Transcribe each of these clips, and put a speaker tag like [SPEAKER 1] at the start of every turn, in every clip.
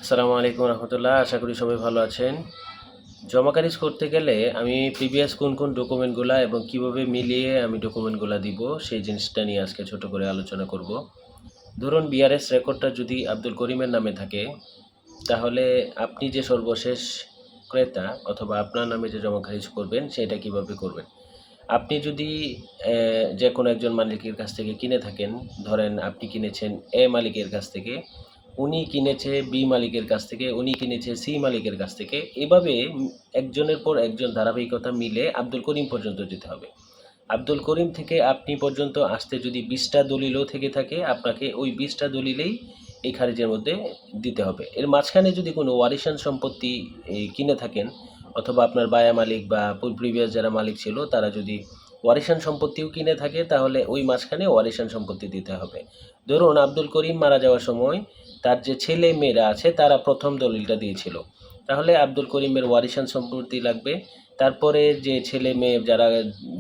[SPEAKER 1] আসসালামু আলাইকুম রহমতুল্লাহ। আশা করি সবাই ভালো আছেন। জমা খারিজ করতে গেলে আমি প্রিভিয়াস কোন কোন ডকুমেন্টগুলা এবং কিভাবে মিলিয়ে আমি ডকুমেন্টগুলা দিব সেই জিনিসটা নিয়ে আজকে ছোট করে আলোচনা করব। ধরুন বিআরএস রেকর্ডটা যদি আব্দুল করিমের নামে থাকে, তাহলে আপনি যে সর্বশেষ ক্রেতা অথবা আপনার নামে যে জমা খারিজ করবেন সেটা কিভাবে করবেন। আপনি যদি যে কোনো একজন মালিকের কাছ থেকে কিনে থাকেন, ধরেন আপনি কিনেছেন এ মালিকের কাছ থেকে, উনি কিনেছে বি মালিকের কাছ থেকে, উনি কিনেছে সি মালিকের কাছ থেকে। এভাবে একজনের পর একজন ধারাবাহিকতা মিলে আব্দুল করিম পর্যন্ত যেতে হবে। আব্দুল করিম থেকে আপনি পর্যন্ত আসতে যদি 20টা দলিলও থেকে থাকে, আপনাকে ওই 20টা দলিলেই এই খারিজের মধ্যে দিতে হবে। এর মাঝখানে যদি কোনো ওয়ারিশান সম্পত্তি কিনে থাকেন, অথবা আপনার বায়া মালিক বা প্রিভিয়াস যারা মালিক ছিল তারা যদি ওয়ারিশান সম্পত্তিও কিনে থাকে, তাহলে ওই মাঝখানে ওয়ারিশান সম্পত্তি দিতে হবে। ধরুন আব্দুল করিম মারা যাওয়ার সময় তার যে ছেলে মেয়েরা আছে তারা প্রথম দলিলটা দিয়েছিল, তাহলে আব্দুল করিমের ওয়ারিশান সম্পত্তি লাগবে। তারপরে যে ছেলে মেয়ে যারা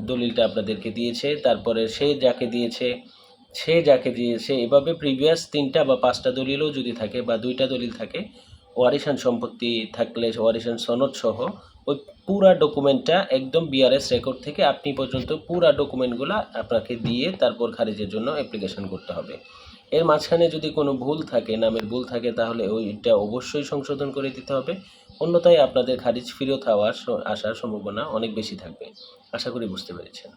[SPEAKER 1] দলিলটা আপনাদেরকে দিয়েছে, তারপরে সে যাকে দিয়েছে এভাবে প্রিভিয়াস 3টা বা 5টা দলিলও যদি থাকে বা 2টা দলিল থাকে, ওয়ারিশান সম্পত্তি থাকলে ওয়ারিশান সনদ সহ ওই পুরা ডকুমেন্টটা একদম বিআরএস রেকর্ড থেকে আপনি পর্যন্ত পুরা ডকুমেন্টগুলো আপনাকে দিয়ে তারপর খারিজের জন্য অ্যাপ্লিকেশন করতে হবে। এর মাঝখানে যদি কোনো ভুল থাকে, নামের ভুল থাকে, তাহলে ওইটা অবশ্যই সংশোধন করে দিতে হবে। অন্যথায় আপনাদের খারিজ ফেরত আসার সম্ভাবনা অনেক বেশি থাকবে। আশা করি বুঝতে পেরেছেন।